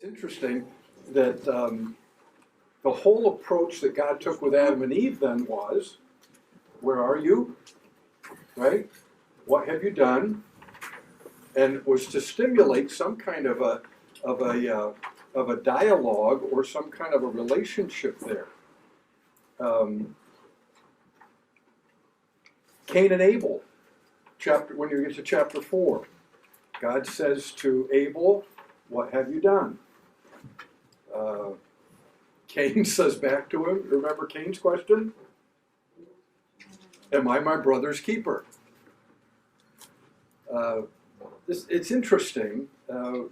It's interesting that the whole approach that God took with Adam and Eve then was, where are you? Right? What have you done? And it was to stimulate some kind of a dialogue or some kind of a relationship there. Cain and Abel, when you get to chapter 4, God says to Abel, "What have you done?" Cain says back to him, remember Cain's question? Am I my brother's keeper? It's interesting, the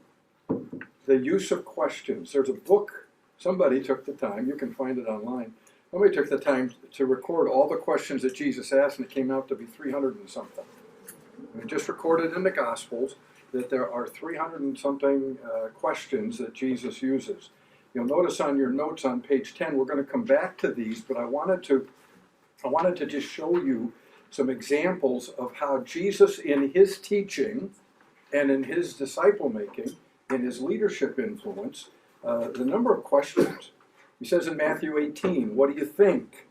use of questions. There's a book, somebody took the time, you can find it online, somebody took the time to record all the questions that Jesus asked, and it came out to be 300 and something. We just recorded in the Gospels that there are 300 and something questions that Jesus uses. You'll notice on your notes on page 10, we're going to come back to these, but I wanted to just show you some examples of how Jesus, in his teaching and in his disciple making, in his leadership influence, the number of questions. He says in Matthew 18, "What do you think?"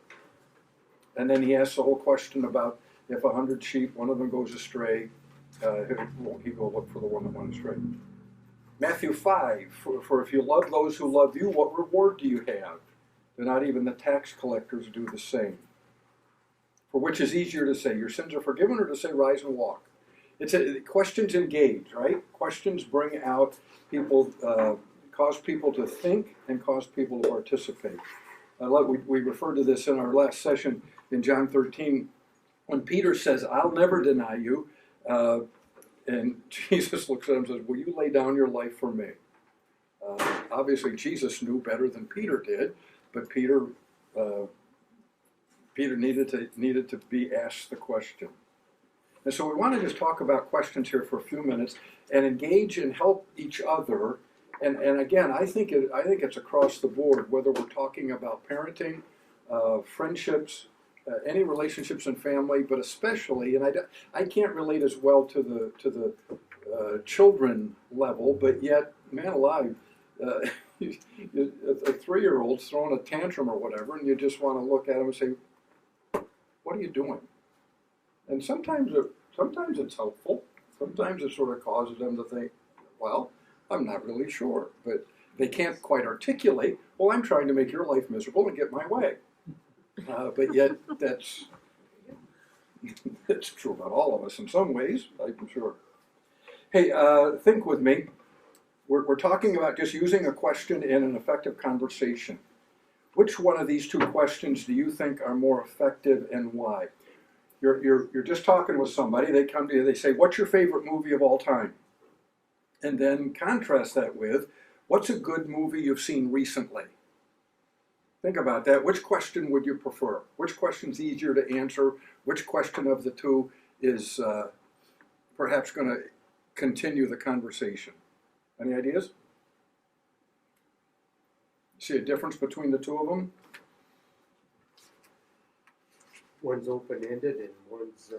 And then he asks the whole question about if 100 sheep, one of them goes astray, won't he go look for the one that went astray? Matthew 5, for if you love those who love you, what reward do you have? Do not even the tax collectors do the same? For which is easier to say, your sins are forgiven, or to say, rise and walk? Questions engage, right? Questions bring out people, cause people to think and cause people to participate. We referred to this in our last session in John 13, when Peter says, "I'll never deny you," and Jesus looks at him and says, "Will you lay down your life for me?" Obviously, Jesus knew better than Peter did, but Peter needed to be asked the question. And so we want to just talk about questions here for a few minutes and engage and help each other. And again, I think it's across the board, whether we're talking about parenting, friendships, any relationships in family, but especially, and I can't relate as well to the children level, but yet, man alive, a 3-year-old's throwing a tantrum or whatever, and you just want to look at him and say, "What are you doing?" And sometimes it's helpful. Sometimes it sort of causes them to think, "Well, I'm not really sure," but they can't quite articulate, "Well, I'm trying to make your life miserable and get my way." But yet, that's true about all of us in some ways, I'm sure. Hey, think with me. We're talking about just using a question in an effective conversation. Which one of these two questions do you think are more effective, and why? You're just talking with somebody. They come to you. They say, "What's your favorite movie of all time?" And then contrast that with, "What's a good movie you've seen recently?" Think about that. Which question would you prefer? Which question's easier to answer? Which question of the two is perhaps going to continue the conversation? Any ideas? See a difference between the two of them? One's open-ended and one's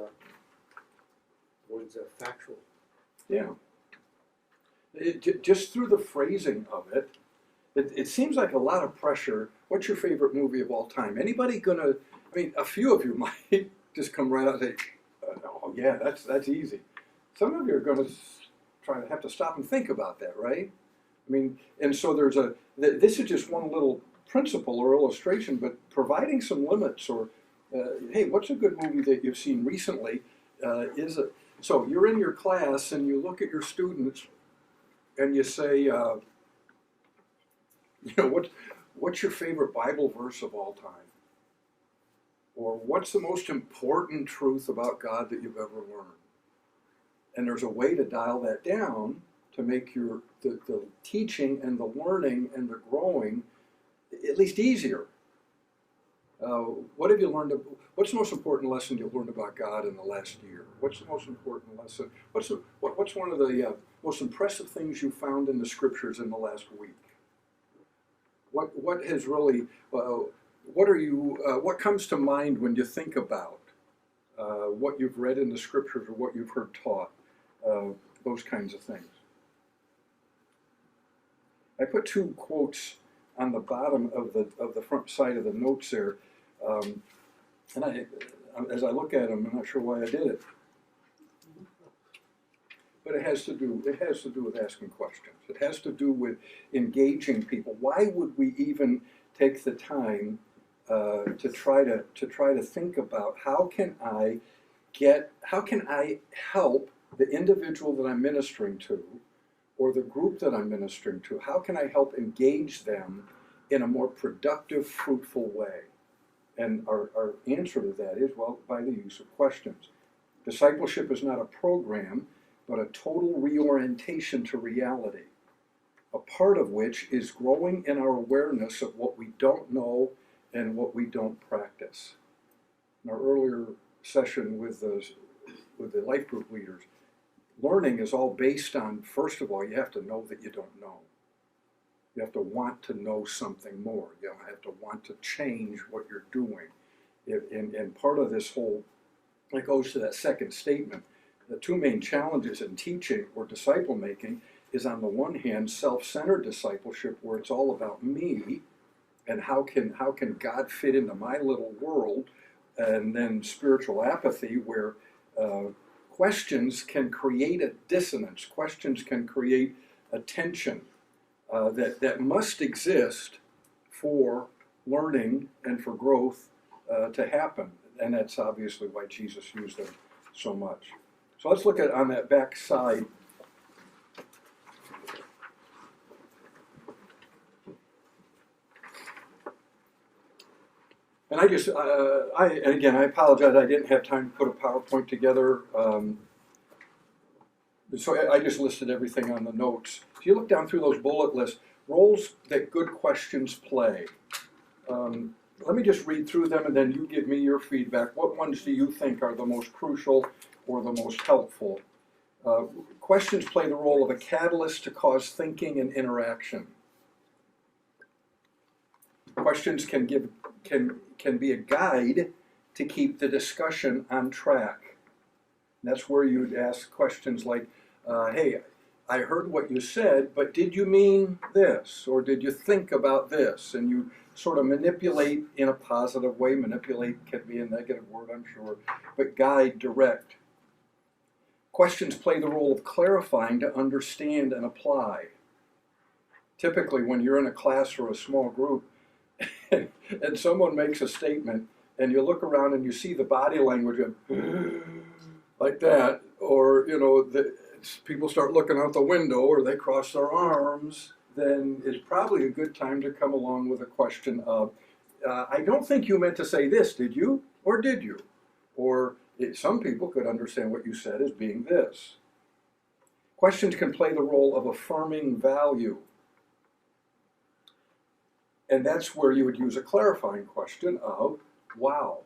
factual. Yeah. Just through the phrasing of it, it seems like a lot of pressure. What's your favorite movie of all time? Anybody gonna? I mean, a few of you might just come right out and say, "Oh yeah, that's easy." Some of you are going to try to have to stop and think about that, right? I mean, and so this is just one little principle or illustration, but providing some limits or, hey, what's a good movie that you've seen recently? So you're in your class and you look at your students and you say, what's your favorite Bible verse of all time? Or what's the most important truth about God that you've ever learned? And there's a way to dial that down to make the teaching and the learning and the growing at least easier. What have you learned? What's the most important lesson you've learned about God in the last year? What's the most important lesson? What's one of the most impressive things you found in the scriptures in the last week? What has really? What comes to mind when you think about what you've read in the scriptures or what you've heard taught? Those kinds of things. I put two quotes on the bottom of the front side of the notes there, and as I look at them, I'm not sure why I did it, but it has to do with asking questions. It has to do with engaging people. Why would we even take the time to try to think about how can I help the individual that I'm ministering to, or the group that I'm ministering to? How can I help engage them in a more productive, fruitful way? And our answer to that is, well, by the use of questions. Discipleship is not a program, but a total reorientation to reality, a part of which is growing in our awareness of what we don't know and what we don't practice. In our earlier session with the life group leaders, learning is all based on, first of all, you have to know that you don't know. You have to want to know something more. You have to want to change what you're doing. And part of this whole, it goes to that second statement, the two main challenges in teaching or disciple making is, on the one hand, self-centered discipleship, where it's all about me and how can God fit into my little world, and then spiritual apathy, where questions can create a dissonance. Questions can create a tension that must exist for learning and for growth to happen. And that's obviously why Jesus used them so much. So let's look at on that back side. And I apologize, I didn't have time to put a PowerPoint together. So I just listed everything on the notes. If you look down through those bullet lists, roles that good questions play. Let me just read through them, and then you give me your feedback. What ones do you think are the most crucial or the most helpful? Questions play the role of a catalyst to cause thinking and interaction. Questions can be a guide to keep the discussion on track. That's where you'd ask questions like, hey, I heard what you said, but did you mean this? Or did you think about this? And you sort of manipulate in a positive way. Manipulate can be a negative word, I'm sure, but guide, direct. Questions play the role of clarifying to understand and apply. Typically, when you're in a class or a small group, and someone makes a statement, and you look around and you see the body language of like that, or people start looking out the window, or they cross their arms, then it's probably a good time to come along with a question of, I don't think you meant to say this, did you? Or did you? Or some people could understand what you said as being this. Questions can play the role of affirming value. And that's where you would use a clarifying question of, wow,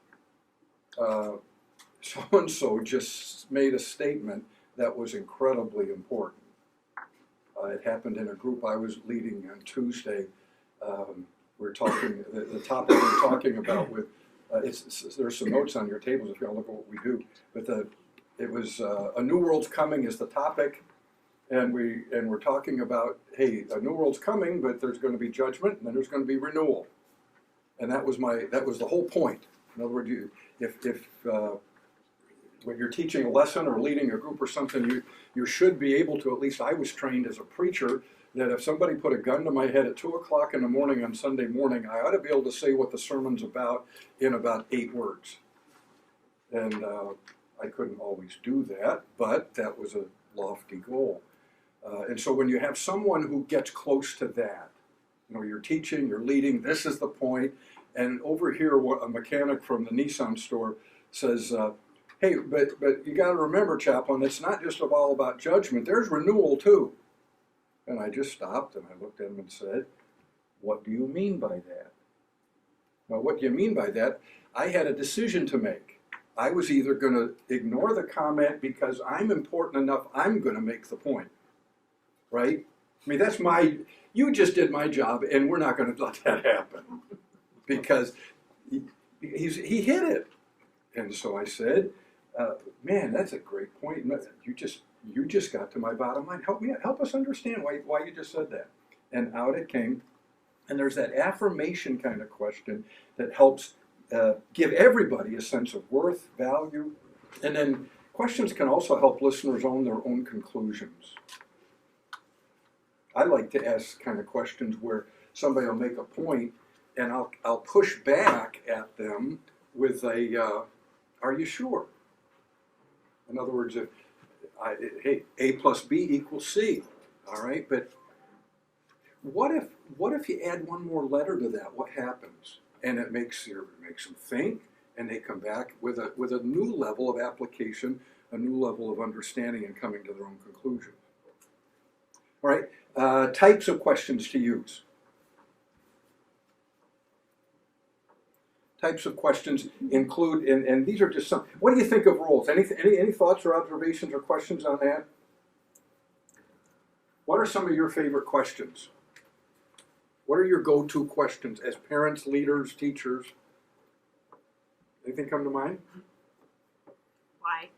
so-and-so just made a statement that was incredibly important. It happened in a group I was leading on Tuesday. We're talking, the topic we're talking about with, there's some notes on your tables if you want to look at what we do. But it was A New World's Coming is the topic. And we're talking about, hey, a new world's coming, but there's going to be judgment, and then there's going to be renewal, and that was the whole point. In other words, when you're teaching a lesson or leading a group or something, you should be able to. At least I was trained as a preacher that if somebody put a gun to my head at 2:00 in the morning on Sunday morning, I ought to be able to say what the sermon's about in about 8 words. And I couldn't always do that, but that was a lofty goal. And so when you have someone who gets close to that, you're teaching, you're leading, this is the point, and over here a mechanic from the Nissan store says, hey, but you got to remember, chaplain, it's not just all about judgment, there's renewal too. And I just stopped and I looked at him and said, what do you mean by that? Now, what do you mean by that? I had a decision to make. I was either going to ignore the comment because I'm important enough, I'm going to make the point. Right? I mean, you just did my job, and we're not going to let that happen. Because he hit it. And so I said, man, that's a great point. You just got to my bottom line. Help us understand why you just said that. and out it came. And there's that affirmation kind of question that helps give everybody a sense of worth, value, and then questions can also help listeners own their own conclusions. I like to ask kind of questions where somebody will make a point, and I'll push back at them with a, are you sure? In other words, hey, A plus B equals C, all right? But what if you add one more letter to that? What happens? And it makes them think, and they come back with a new level of application, a new level of understanding, and coming to their own conclusion. All right, types of questions to use. Types of questions include, and these are just some. What do you think of roles? Any thoughts or observations or questions on that? What are some of your favorite questions? What are your go-to questions as parents, leaders, teachers? Anything come to mind? Why?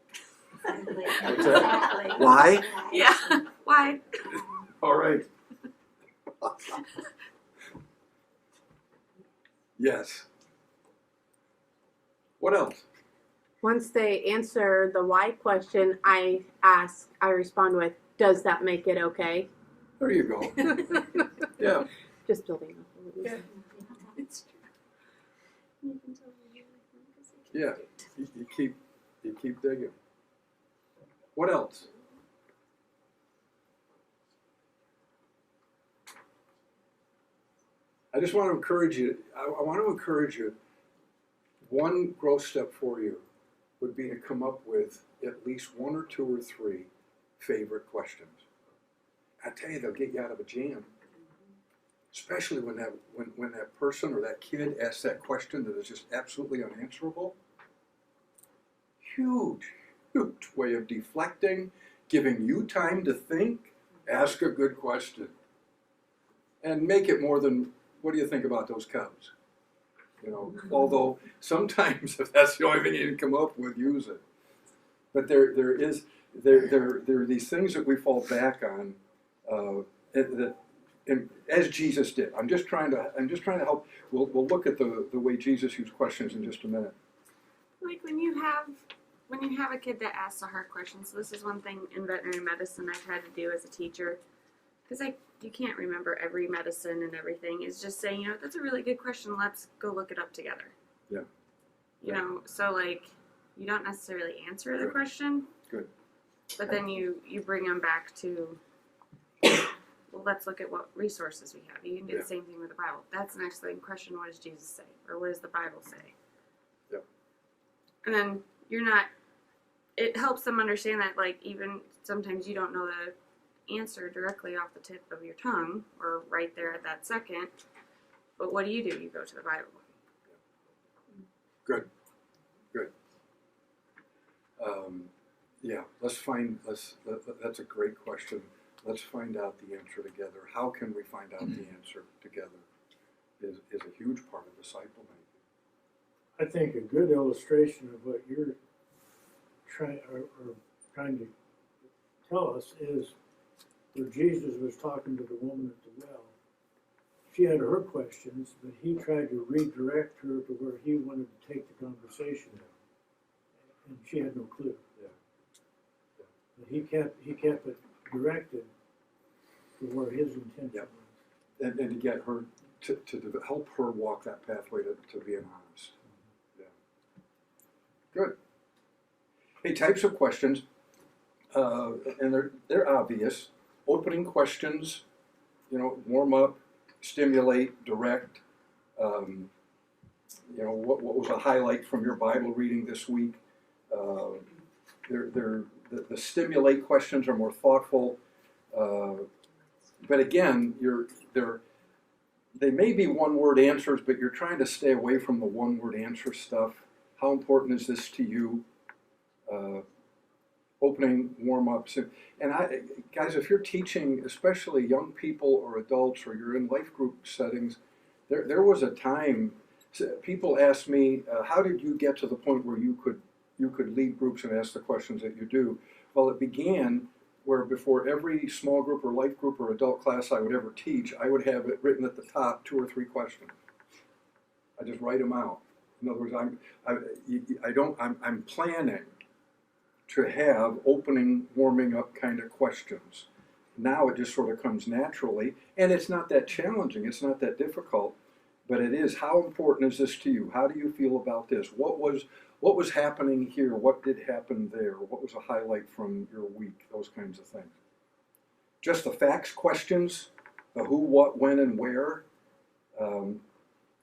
What's that? Why? Yeah. Why? All right. Yes. What else? Once they answer the why question, I respond with, does that make it okay? There you go. Yeah. Just building up. Yeah. Yeah. You keep digging. What else? I just want to encourage you. I want to encourage you. One growth step for you would be to come up with at least one or two or three favorite questions. I tell you, they'll get you out of a jam. Especially when that person or that kid asks that question that is just absolutely unanswerable. Huge way of deflecting, giving you time to think. Ask a good question. And make it more than, what do you think about those Cubs? You know, although sometimes if that's the only thing you can come up with, use it. But there are these things that we fall back on as Jesus did. I'm just trying to help. We'll look at the way Jesus used questions in just a minute. Like when you have a kid that asks a hard question. So this is one thing in veterinary medicine I've had to do as a teacher, because you can't remember every medicine and everything. It's just saying, you know, that's a really good question. Let's go look it up together. Yeah. You know, so like you don't necessarily answer the question. Good. But then you bring them back to, well, let's look at what resources we have. You can do the same thing with the Bible. That's an excellent question. What does Jesus say? Or what does the Bible say? Yep. And then it helps them understand that, like, even sometimes you don't know the answer directly off the tip of your tongue or right there at that second. But what do? You go to the Bible. Good. Yeah, that's a great question. Let's find out the answer together. How can we find out the answer together is a huge part of disciple making. I think a good illustration of what you're trying to tell us is where Jesus was talking to the woman at the well. She had her questions, but he tried to redirect her to where he wanted to take the conversation. And she had no clue. Yeah. But he kept it directed to where his intention was. And to get her to help her walk that pathway to being honest. Yeah. Good. Hey, types of questions, and they're obvious. Opening questions, you know, warm up, stimulate, direct. You know, what was a highlight from your Bible reading this week? The stimulate questions are more thoughtful, but again, they may be one-word answers, but you're trying to stay away from the one-word answer stuff. How important is this to you? Opening warm-ups, and guys, if you're teaching, especially young people or adults, or you're in life group settings, there was a time people asked me, how did you get to the point where you could lead groups and ask the questions that you do? Well, it began where before every small group or life group or adult class I would ever teach, I would have it written at the top 2 or 3 questions. I just write them out. In other words, I'm planning to have opening, warming up kind of questions. Now it just sort of comes naturally, and it's not that challenging, it's not that difficult, but it is, how important is this to you? How do you feel about this? What was happening here? What did happen there? What was a highlight from your week? Those kinds of things. Just the facts questions, the who, what, when, and where,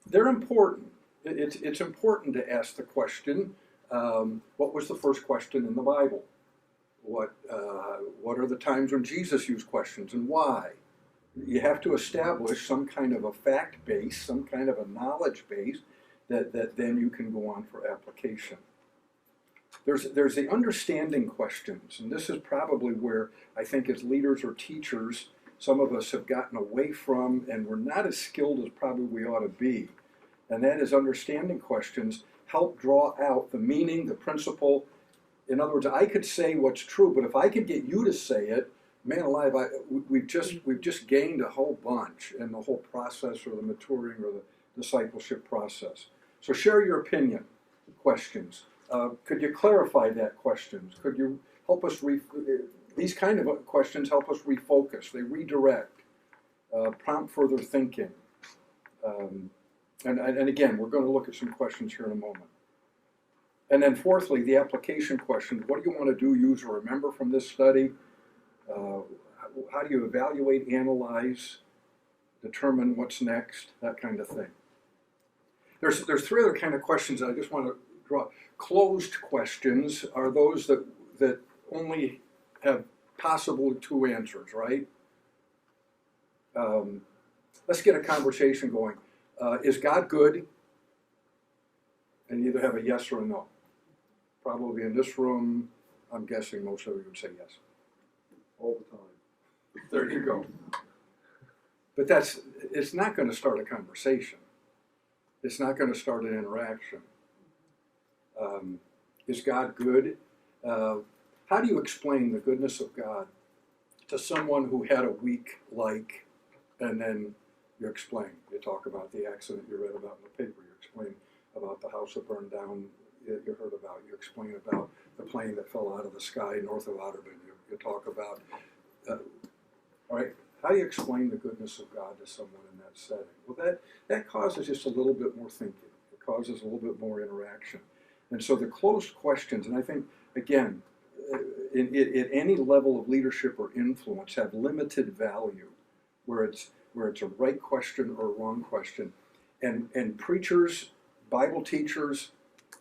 they're important. It's important to ask the question, what was the first question in the Bible? What are the times when Jesus used questions and why? You have to establish some kind of a fact base, some kind of a knowledge base that then you can go on for application. There's the understanding questions, and this is probably where I think as leaders or teachers, some of us have gotten away from, and we're not as skilled as probably we ought to be. And that is understanding questions help draw out the meaning, the principle. In other words, I could say what's true, but if I could get you to say it, man alive, we've just gained a whole bunch in the whole process, or the maturing, or the discipleship process. So share your opinion. Questions. Could you clarify that? Questions. Could you help us? These kind of questions help us refocus. They redirect, prompt further thinking. And again, we're going to look at some questions here in a moment. And then fourthly, the application questions. What do you want to do, use, or remember from this study? How do you evaluate, analyze, determine what's next, that kind of thing. There's 3 other kind of questions that I just want to draw. Closed questions are those that only have possible 2 answers, right? Let's get a conversation going. Is God good? And you either have a yes or a no. Probably in this room, I'm guessing most of you would say yes. All the time. There you go. But it's not going to start a conversation. It's not going to start an interaction. Is God good? How do you explain the goodness of God to someone who had a week like, and then you explain. You talk about the accident you read about in the paper. You explain about the house that burned down you heard about. You explain about the plane that fell out of the sky north of Otterburn. You talk about, all right, how do you explain the goodness of God to someone in that setting? Well, that causes just a little bit more thinking. It causes a little bit more interaction. And so the closed questions, and I think, again, at any level of leadership or influence, have limited value, where it's a right question or a wrong question. And preachers, Bible teachers,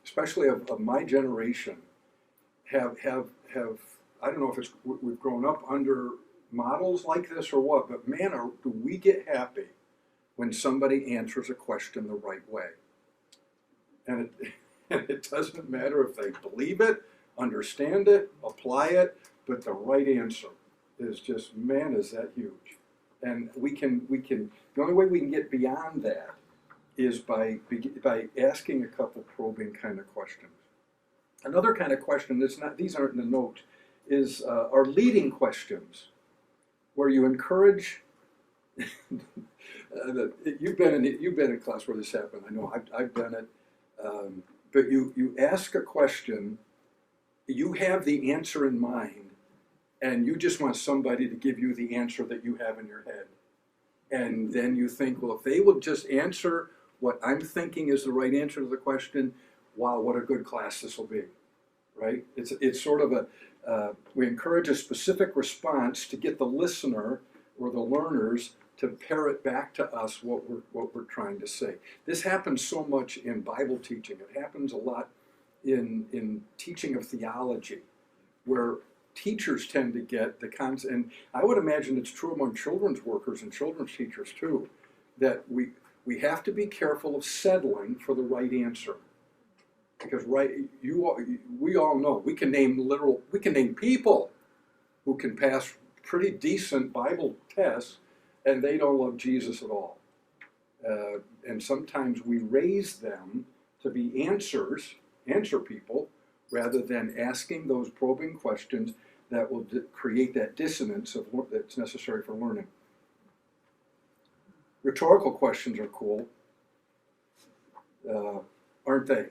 especially of my generation, have I don't know if we've grown up under models like this or what, but man, do we get happy when somebody answers a question the right way. And it doesn't matter if they believe it, understand it, apply it, but the right answer is just, man, is that huge. And we can the only way we can get beyond that is by asking a couple probing kind of questions. Another kind of question these aren't in the note, is are leading questions, where you encourage. You've been in class where this happened. I know I've done it. But you ask a question, you have the answer in mind, and you just want somebody to give you the answer that you have in your head. And then you think, well, if they will just answer what I'm thinking is the right answer to the question, wow, what a good class this will be, right? It's sort of we encourage a specific response to get the listener or the learners to parrot back to us what we're trying to say. This happens so much in Bible teaching. It happens a lot in teaching of theology, where teachers tend to get the concept, and I would imagine it's true among children's workers and children's teachers too, that we have to be careful of settling for the right answer. Because we all know, we can name people who can pass pretty decent Bible tests, and they don't love Jesus at all. And sometimes we raise them to be answer people, rather than asking those probing questions that will create that dissonance that's necessary for learning. Rhetorical questions are cool, aren't they?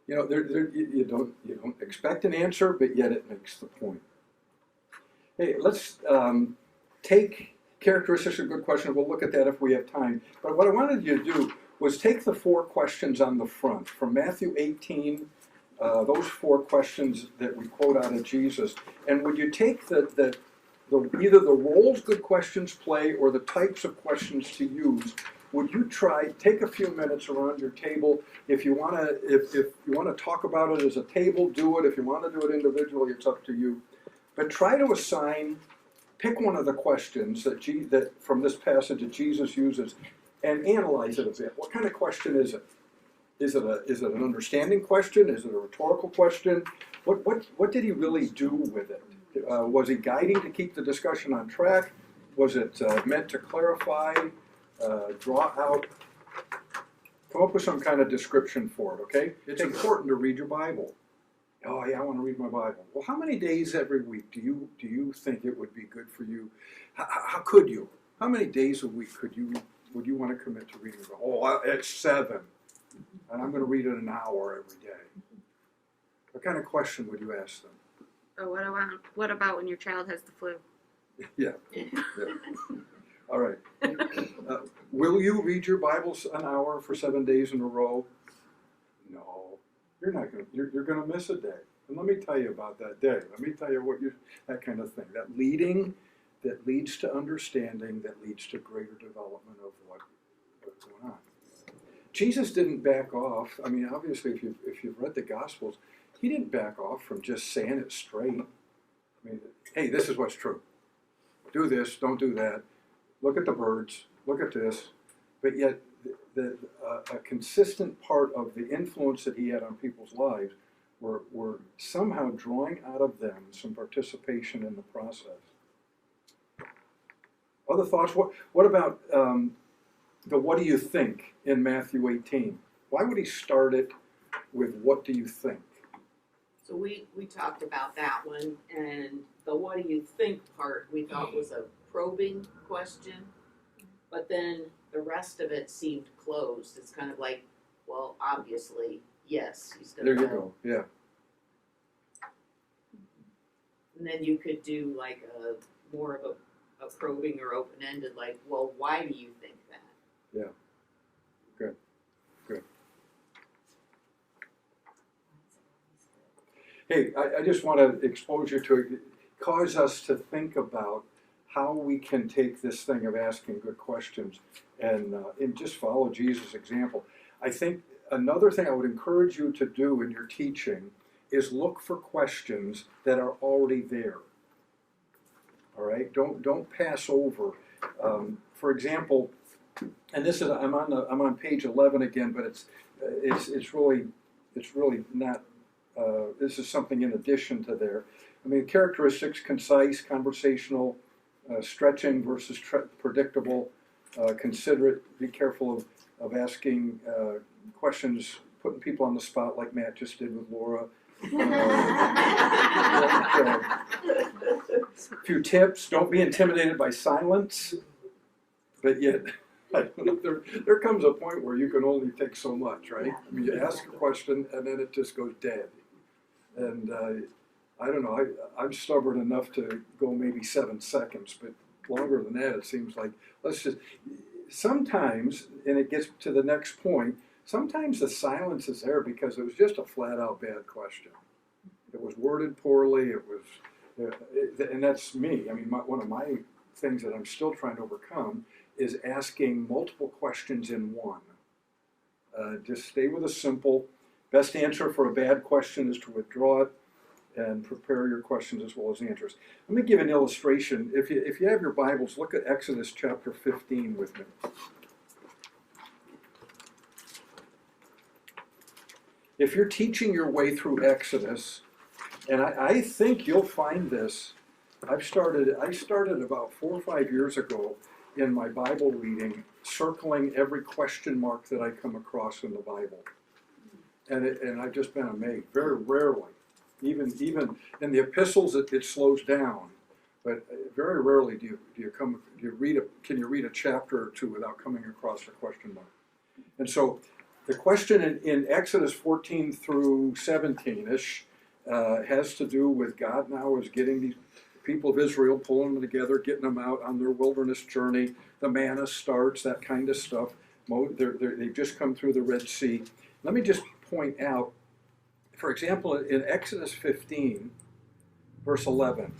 You know, you don't expect an answer, but yet it makes the point. Hey, let's take characteristics of good questions. We'll look at that if we have time. But what I wanted you to do was take the 4 questions on the front from Matthew 18, those 4 questions that we quote out of Jesus, and would you take either the roles good questions play or the types of questions to use? Would you take a few minutes around your table? If you want to talk about it as a table, do it. If you want to do it individually, it's up to you. But try to pick one of the questions that from this passage that Jesus uses, and analyze it a bit. What kind of question is it? Is it an understanding question? Is it a rhetorical question? What did he really do with it? Was he guiding to keep the discussion on track? Was it meant to clarify? Draw out, come up with some kind of description for it, okay? It's important to read your Bible. Oh yeah, I want to read my Bible. Well, how many days every week do you think it would be good for you? How could you? How many days a week would you want to commit to reading the Bible? Oh, it's 7, and I'm going to read it an hour every day. What kind of question would you ask them? Or what about when your child has the flu? Yeah. All right. Will you read your Bible an hour for 7 days in a row? No, you're not going. You're going to miss a day. And let me tell you about that day. Let me tell you that kind of thing. That leads to understanding, that leads to greater development of what's going on. Jesus didn't back off. I mean, obviously, if you've read the Gospels, he didn't back off from just saying it straight. I mean, hey, this is what's true. Do this. Don't do that. Look at the birds, look at this, but yet a consistent part of the influence that he had on people's lives were somehow drawing out of them some participation in the process. Other thoughts? What about the what do you think in Matthew 18? Why would he start it with what do you think? So we talked about that one, and the what do you think part we thought was a probing question, but then the rest of it seemed closed. It's kind of like, well, obviously, yes, he's going to There you go, yeah. And then you could do like more of a probing or open-ended, like, well, why do you think that? Yeah, good. Hey, I just want to expose you to it, cause us to think about how we can take this thing of asking good questions and just follow Jesus' example. I think another thing I would encourage you to do in your teaching is look for questions that are already there. All right, don't pass over. For example, and this is I'm on page 11 again, but it's really not. This is something in addition to there. I mean, characteristics: concise, conversational, stretching versus predictable, considerate. Be careful of asking questions, putting people on the spot like Matt just did with Laura. A few tips: don't be intimidated by silence, but yet. I don't know, there comes a point where you can only take so much, right? I mean, you ask a question and then it just goes dead. And I don't know, I'm stubborn enough to go maybe 7 seconds, but longer than that it seems like, sometimes, and it gets to the next point, sometimes the silence is there because it was just a flat out bad question. It was worded poorly, and that's me. I mean, one of my things that I'm still trying to overcome is asking multiple questions in one. Just stay with a simple. Best answer for a bad question is to withdraw it and prepare your questions as well as answers. Let me give an illustration. If you have your Bibles, look at Exodus chapter 15 with me. If you're teaching your way through Exodus, and I think you'll find this, I started about 4 or 5 years ago in my Bible reading, circling every question mark that I come across in the Bible. And I've just been amazed. Very rarely, even in the epistles, it slows down, but very rarely can you read a chapter or two without coming across a question mark. And so, the question in Exodus 14 through 17ish has to do with God now is getting these people of Israel, pulling them together, getting them out on their wilderness journey. The manna starts, that kind of stuff. They've just come through the Red Sea. Let me just point out, for example, in Exodus 15, verse 11,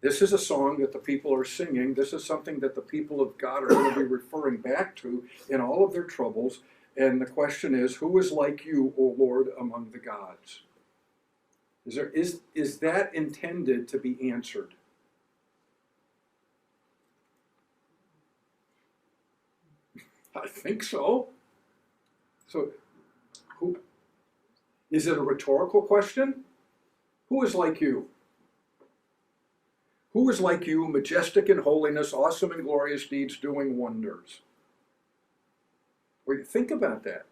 this is a song that the people are singing. This is something that the people of God are going to be referring back to in all of their troubles. And the question is, who is like you, O Lord, among the gods? Is that intended to be answered? I think so. So, who is it a rhetorical question? Who is like you? Who is like you, majestic in holiness, awesome in glorious deeds, doing wonders? Well, think about that.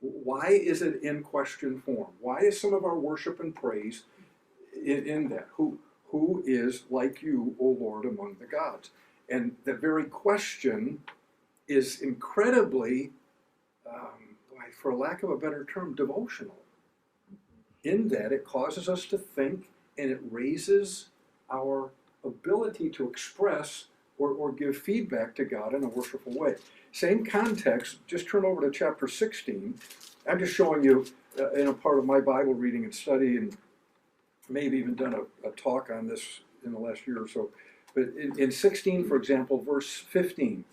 Why is it in question form? Why is some of our worship and praise in that? Who is like you, O Lord, among the gods? And the very question is incredibly, for lack of a better term, devotional. In that it causes us to think, and it raises our ability to express or give feedback to God in a worshipful way. Same context, just turn over to chapter 16. I'm just showing you in a part of my Bible reading and study, and maybe even done a talk on this in the last year or so. But in 16, for example, verse 15,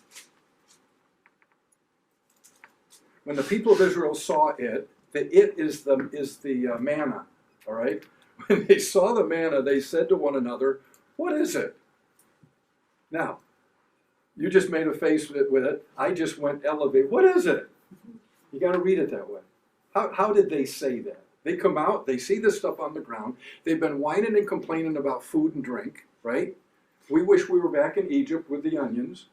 when the people of Israel saw it, that it is the manna, all right? When they saw the manna, they said to one another, what is it? Now, you just made a face with it. I just went elevate. What is it? You got to read it that way. How did they say that? They come out, they see this stuff on the ground. They've been whining and complaining about food and drink, right? We wish we were back in Egypt with the onions,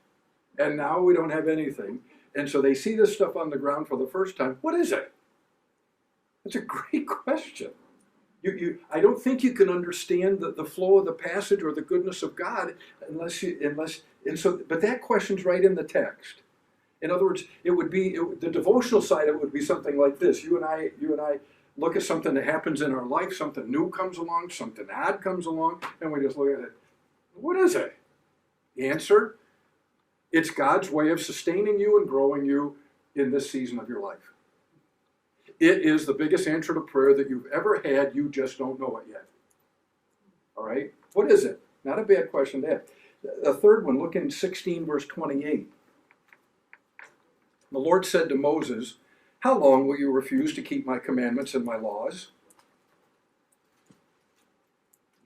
and now we don't have anything. And so they see this stuff on the ground for the first time. What is it? That's a great question. I don't think you can understand the flow of the passage or the goodness of God but that question's right in the text. In other words, the devotional side of it would be something like this. You and I look at something that happens in our life, something new comes along, something odd comes along, and we just look at it. What is it? Answer, it's God's way of sustaining you and growing you in this season of your life. It is the biggest answer to prayer that you've ever had. You just don't know it yet. All right? What is it? Not a bad question to ask. The third one, look in 16, verse 28. The Lord said to Moses, how long will you refuse to keep my commandments and my laws?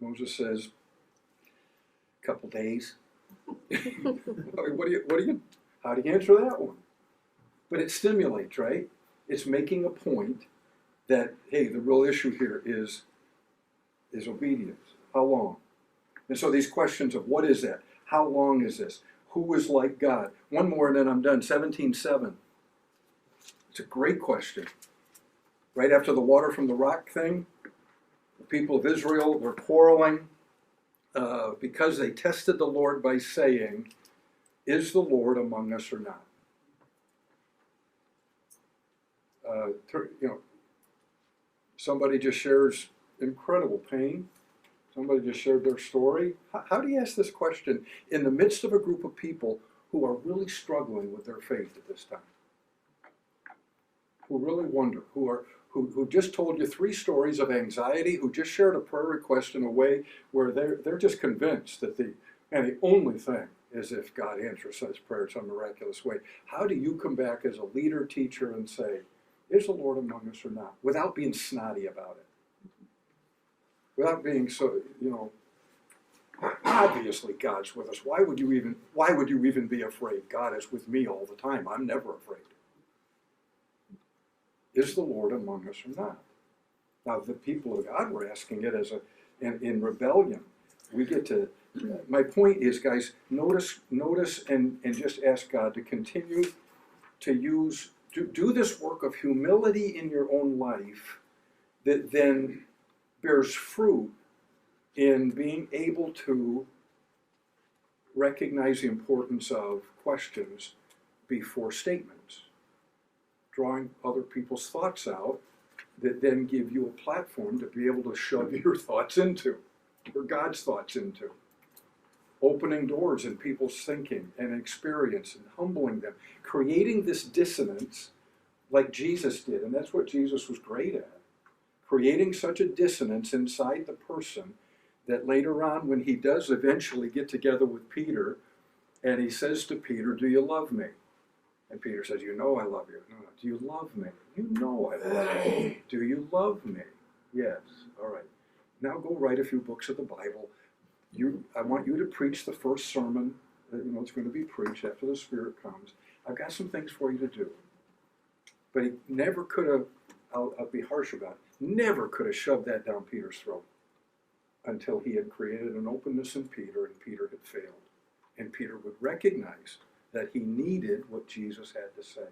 Moses says, a couple days. How do you answer that one? But it stimulates, right? It's making a point that, hey, the real issue here is obedience. How long? And so these questions of what is that? How long is this? Who is like God? One more and then I'm done. 17:7. It's a great question. Right after the water from the rock thing, the people of Israel were quarreling because they tested the Lord by saying, is the Lord among us or not? Somebody just shares incredible pain. Somebody just shared their story. How do you ask this question in the midst of a group of people who are really struggling with their faith at this time? Who really wonder, who just told you 3 stories of anxiety, who just shared a prayer request in a way where they're just convinced that the only thing is if God answers such prayer in some miraculous way. How do you come back as a leader, teacher, and say, is the Lord among us or not? Without being snotty about it. Without being so, obviously God's with us. Why would you even be afraid? God is with me all the time. I'm never afraid. Is the Lord among us or not? Now, the people of God were asking it in rebellion. We get to, my point is, guys, notice and just ask God to continue to use do this work of humility in your own life that then bears fruit in being able to recognize the importance of questions before statements, drawing other people's thoughts out that then give you a platform to be able to shove your thoughts into, or God's thoughts into. Opening doors in people's thinking and experience and humbling them, creating this dissonance like Jesus did. And that's what Jesus was great at. Creating such a dissonance inside the person that later on, when he does eventually get together with Peter, and he says to Peter, "Do you love me?" And Peter says, "You know I love you." "No, no. Do you love me?" "You know I love you." "Do you love me?" "Yes." "All right. Now go write a few books of the Bible. I want you to preach the first sermon that it's going to be preached after the Spirit comes. I've got some things for you to do." But he never could have, I'll be harsh about it, never could have shoved that down Peter's throat until he had created an openness in Peter and Peter had failed. And Peter would recognize that he needed what Jesus had to say.